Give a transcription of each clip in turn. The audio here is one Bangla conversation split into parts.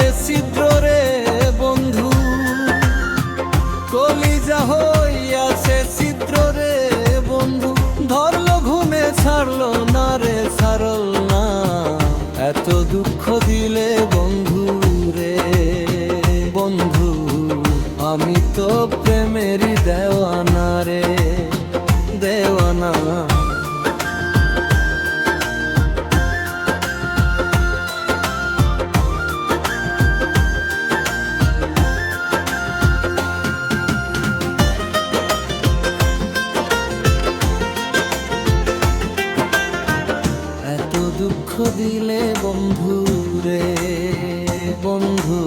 আছে ছিদ্র রে বন্ধু, কলিজা হইয়াছে ছিদ্র রে বন্ধু, ধরলো ঘুমে ছাড়লো না রে ছাড়ল না, এত দুঃখ দিলে বন্ধু রে বন্ধু, আমি তো প্রেমেরই দেওয়ানা রে দেওয়ানা। এত দুঃখ দিলে বন্ধু রে বন্ধু,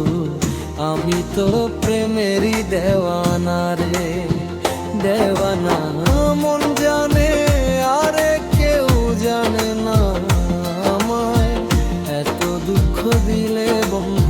আমি তো প্রেমেরই দেওয়ানা রে দেওয়ানা। মন জানে আরে কেউ জানে না আমায়, এত দুঃখ দিলে বন্ধু